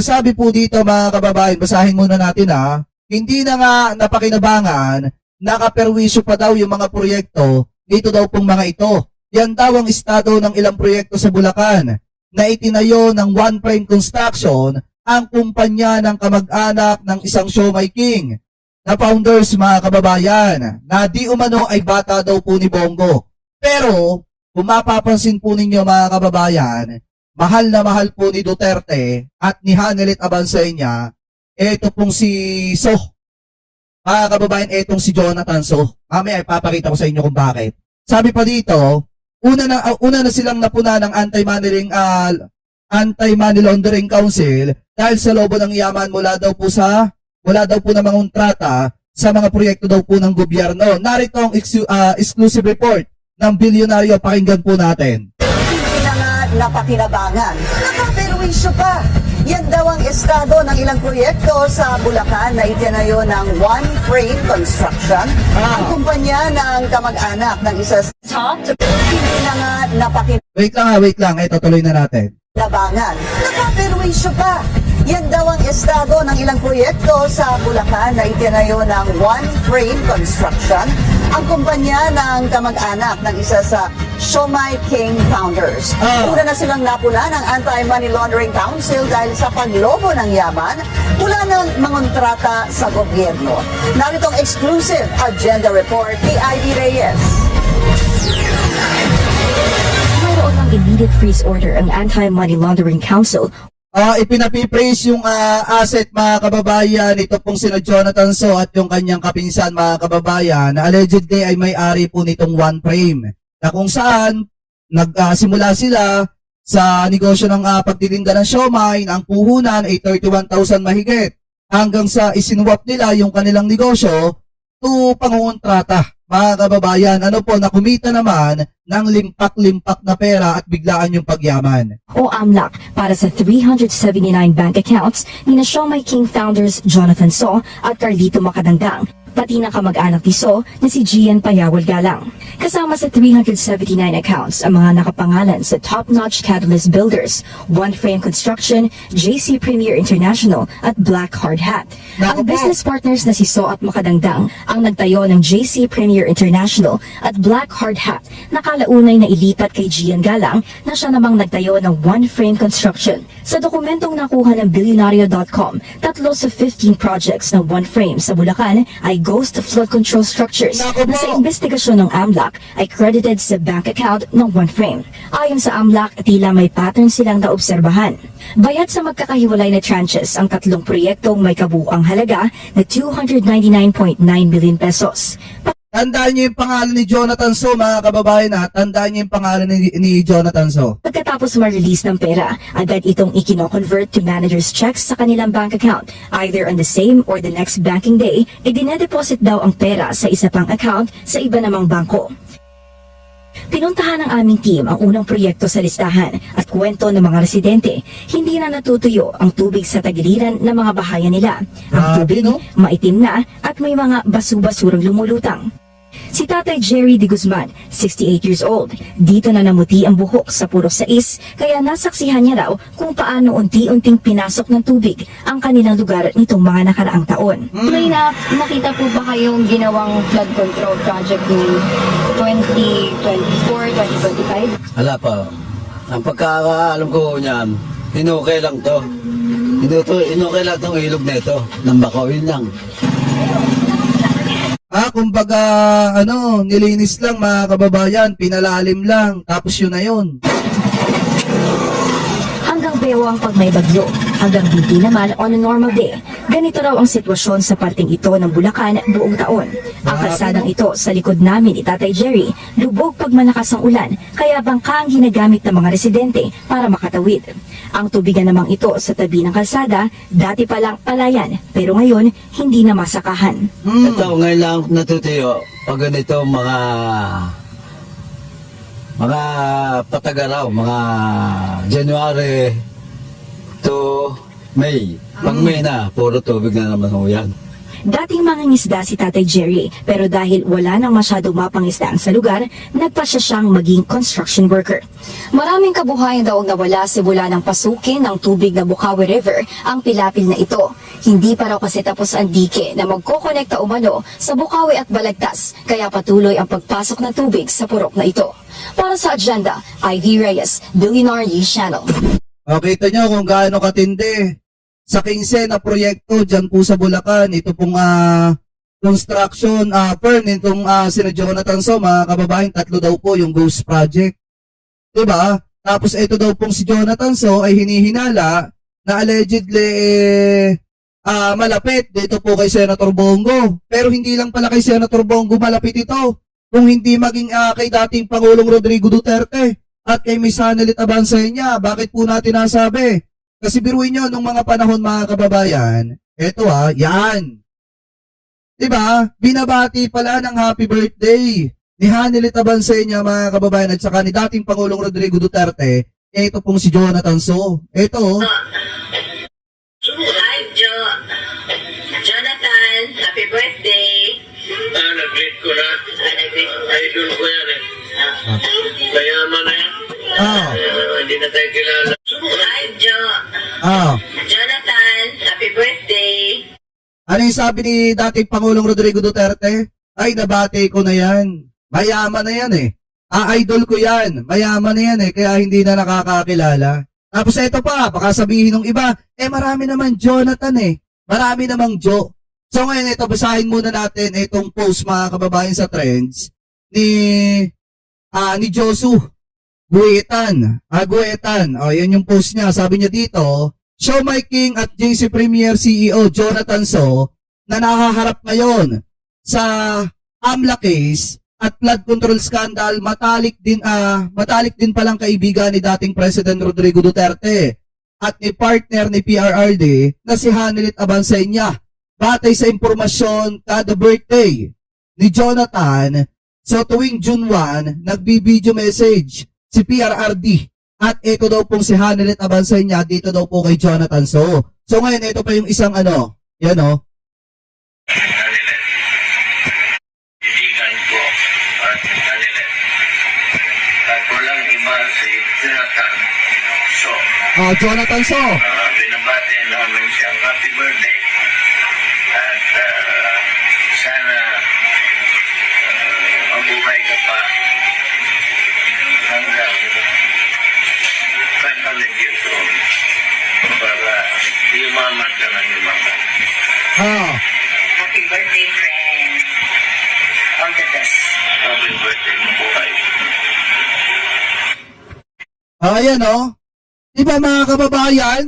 sabi po dito mga kababayan, basahin muna natin hindi na nga napakinabangan, nakaperwisyo pa daw yung mga proyekto dito daw pong mga ito. Yan daw ang estado ng ilang proyekto sa Bulacan na itinayo ng One Frame Construction, ang kumpanya ng kamag-anak ng isang Siomai King na founders mga kababayan, na di umano ay bata daw po ni Bongo. Pero kung mapapansin po ninyo mga kababayan, mahal na mahal po ni Duterte at ni Hanelit Abansenya, ito pong si So. Mga kababayan, itong si Jonathan So. Mamaya ipapakita ko sa inyo kung bakit. Sabi pa dito, una na silang napuna ng Anti-Money Laundering Council dahil sa lobo ng yaman mula daw po ng mga kontrata sa mga proyekto daw po ng gobyerno. Narito ang exclusive report ng bilyonaryo. Pakinggan po natin. Hindi na nga napakinabangan, nakaperwisyo pa. Yan daw ang estado ng ilang proyekto sa Bulacan na itinayo ng One Frame Construction, ang kumpanya ng kamag-anak ng isa sa top. Hindi na nga napakinabangan. Wait lang. Ito, tuloy na natin. Nakaperwisyo pa. Yan daw ang estado ng ilang proyekto sa Bulacan na itinayo ng One Frame Construction, ang kumpanya ng kamag-anak ng isa sa Siomai King founders. Una na silang napuna ng Anti-Money Laundering Council dahil sa paglobo ng yaman mula ng mangontrata sa gobyerno. Narito ang exclusive agenda report ni Ivy Reyes. Mayroon ng immediate freeze order ang Anti-Money Laundering Council. Ipinapipraise yung asset mga kababayan, ito pong sina Jonathan So at yung kanyang kapinsan mga kababayan, na allegedly ay may-ari po nitong One Frame, na kung saan nagsimula sila sa negosyo ng pagtitinda ng siomai, ang puhunan ay 31,000 mahigit, hanggang sa isinuwap nila yung kanilang negosyo to pangungontrata. Mga kababayan, nakumita naman ng limpak-limpak na pera at biglaan yung pagyaman. O AMLAC para sa 379 bank accounts ni na Siomai King founders Jonathan So at Carlito Macadangdang, pati ng kamag-anak ni So na si Gian Payawal Galang. Kasama sa 379 accounts ang mga nakapangalan sa top-notch Catalyst Builders, One Frame Construction, JC Premier International at Black Hard Hat. Ang business partners na si So at Macadangdang ang nagtayo ng JC Premier International at Black Hard Hat na kalaunay na ilipat kay Gian Galang na siya namang nagtayo ng One Frame Construction. Sa dokumentong nakuha ng Billionario.com, 3 sa 15 projects ng One Frame sa Bulacan ay ghost flood control structures na sa investigasyon ng AMLAC ay credited sa bank account ng One Frame. Ayon sa AMLAC, tila may pattern silang naobserbahan. Bayad sa magkakahiwalay na tranches ang 3 proyektong may kabuuang halaga na 299.9 million pesos. Tandaan niyo yung pangalan ni Jonathan So, mga kababayan tandaan niyo yung pangalan ni Jonathan So. Pagkatapos ma-release ng pera, agad itong ikino-convert to manager's checks sa kanilang bank account. Either on the same or the next banking day, dinedeposit daw ang pera sa isa pang account sa iba namang bangko. Pinuntahan ng aming team ang unang proyekto sa listahan at kwento ng mga residente, hindi na natutuyo ang tubig sa tagiliran ng mga bahayan nila. Ang tubig, maitim na at may mga basu-basurang lumulutang. Si Tatay Jerry de Guzman, 68 years old, dito na namuti ang buhok sa puro sais, kaya nasaksihan niya raw kung paano unti-unting pinasok ng tubig ang kanilang lugar nitong mga nakaraang taon. May nakita po ba kayong ginawang flood control project noong 2024, 2025? Wala pa. Ang pagkakaalam ko niyan, inukay lang to. Inukay lang tong ilog nito, ng bakaw, yun lang. Kumbaga, nilinis lang mga kababayan, pinalalim lang, tapos yun na yun. Hanggang bewang pag may bagyo, hanggang hindi naman on a normal day. Ganito raw ang sitwasyon sa parting ito ng Bulacan buong taon. Ang kalsadang ito sa likod namin ni Tatay Jerry, lubog pag malakas ang ulan, kaya bangka ang ginagamit ng mga residente para makatawid. Ang tubigan namang ito sa tabi ng kalsada, dati palang palayan, pero ngayon hindi na masakahan. Ito ngayon lang natutuyo pag ganito mga patagaraw, mga January to May. Pag May na, puro tubig na naman ho yan. Dating mangingisda si Tatay Jerry, pero dahil wala nang masyadong mapangisdaan sa lugar, nagpasya siyang maging construction worker. Maraming kabuhayan daw ang nawala simula ng pasukin ng tubig na Bukawi River ang pilapil na ito. Hindi pa raw kasi tapos ang dike na magkokonekta umano sa Bukawi at Balagtas, kaya patuloy ang pagpasok ng tubig sa purok na ito. Para sa agenda, Ivy Reyes, Billionaire News Channel. Kita nyo kung gaano katindi. Sa 15 na proyekto dyan po sa Bulacan, ito pong construction firm itong sina Jonathan So, mga kababayan, 3 daw po yung Ghost Project. Diba? Tapos ito daw pong si Jonathan So ay hinihinala na allegedly malapit dito po kay Senator Bongo. Pero hindi lang pala kay Senator Bongo malapit ito. Kung hindi maging kay dating Pangulong Rodrigo Duterte at kay Miss Hanelit Abansenya. Bakit po natin nasabi? Kasi biruin nyo, nung mga panahon mga kababayan, eto yan. Diba? Binabati pala ng happy birthday ni Hanelit Abansenya mga kababayan at saka ni dating Pangulong Rodrigo Duterte. Ito pong si Jonathan So. Ito. Hi, Jonathan, happy birthday. Nag-greet ko na. Nag-greet ko. Idol ko yan eh. Mayaman na yan. Hindi na tayo kilala. Hi, Jonathan, happy birthday. Ano yung sabi ni dating Pangulong Rodrigo Duterte? Ay, nabati ko na yan. Mayaman na yan eh. Idol ko yan. Mayaman na yan eh. Kaya hindi na nakakakilala. Tapos ito pa, baka sabihin ng iba, marami naman Jonathan eh. Marami namang Jo. So ngayon ito, basahin muna natin itong post mga kababayan sa trends ni Josu Guetan. Guetan. Yan yung post niya. Sabi niya dito, Show My King at JC Premier CEO Jonathan So na nakaharap ngayon sa AMLA case at flood control scandal, matalik din palang kaibigan ni dating President Rodrigo Duterte at ni partner ni PRRD na si Hanelit Abansenya. Batay sa impormasyon kada birthday ni Jonathan, so tuwing June 1, nagbi-video message si PRRD at ito daw pong si Hanelit Abansenya dito daw po kay Jonathan So. So ngayon ito pa yung isang yan Ibigan ko at Hanelit. At walang iba si Jonathan So. Jonathan So. Binabati namin siyang happy birthday. At sana mabuhay ka pa hanggang 500 years old para yumaman ka ng yumaman. Happy birthday, friend. All the best. Happy birthday, mabuhay. Ayan Diba mga kababayan?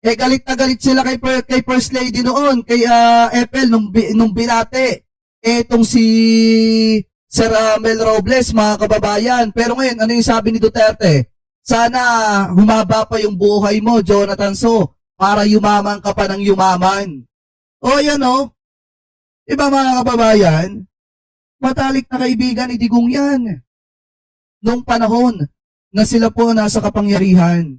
Galit na galit sila kay First Lady noon, kay Ethel nung binate. Etong si Sir Mel Robles, mga kababayan. Pero ngayon, ano yung sabi ni Duterte? Sana humaba pa yung buhay mo, Jonathan So, para yumaman ka pa ng yumaman. Yan Diba mga kababayan? Matalik na kaibigan ni Digong yan. Nung panahon na sila po nasa kapangyarihan.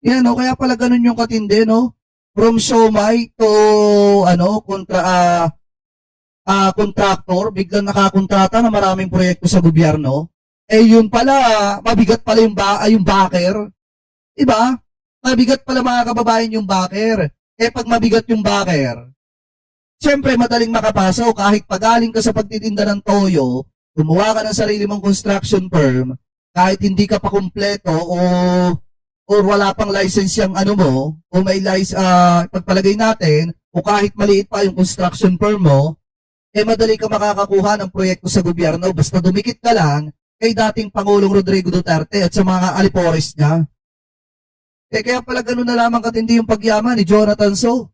Yan kaya pala ganun yung katindi, From siomai to, contractor, biglang nakakontrata na maraming proyekto sa gobyerno. Yun pala, mabigat pala yung backer. Diba? Mabigat pala mga kababayan yung backer. Pag mabigat yung backer, siyempre madaling makapasok kahit pagaling ka sa pagtitinda ng toyo, gumawa ka ng sarili mong construction firm, kahit hindi ka pa kumpleto o wala pang license yung mo, o may pagpalagay natin, o kahit maliit pa yung construction firm mo, madali ka makakakuha ng proyekto sa gobyerno basta dumikit ka lang kay dating Pangulong Rodrigo Duterte at sa mga alipores niya. Kaya pala ganun na lamang katindi yung pagyaman ni Jonathan So.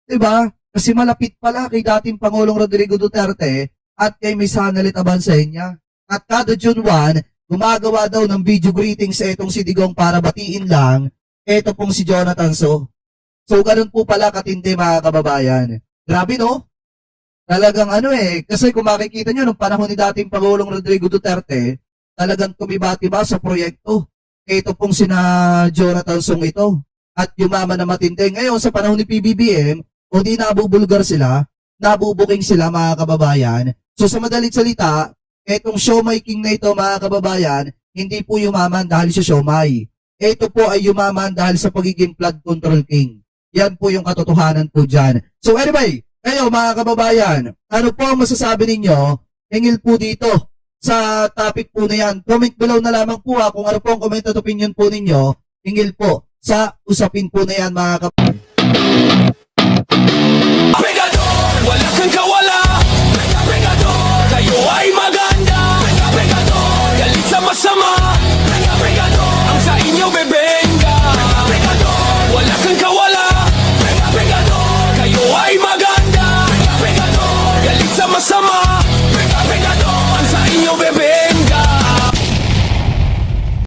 Diba? Kasi malapit pala kay dating Pangulong Rodrigo Duterte at kay Miss Hanelit Abansenya. At kada June 1, gumagawa daw ng video greetings sa itong si Digong para batiin lang, ito pong si Jonathan So. So, ganun po pala katindi mga kababayan. Grabe Talagang kasi kung makikita nyo, nung panahon ni dating Pangulong Rodrigo Duterte, talagang tumibati ba sa proyekto? Ito pong sina Jonathan So ito. at yumaman na matindi. Ngayon, sa panahon ni PBBM, o di nabubulgar sila, nabubuking sila mga kababayan. So sa madalit salita, etong siomay king na ito mga kababayan, hindi po yumaman dahil sa siomay. Ito po ay yumaman dahil sa pagiging flood control king. Yan po yung katotohanan po dyan. So anyway, kayo mga kababayan, ano po ang masasabi ninyo? Hingil po dito sa topic po na yan. Comment below na lamang po kung ano po ang comment at opinion po ninyo. Hingil po sa usapin po na yan mga kababayan.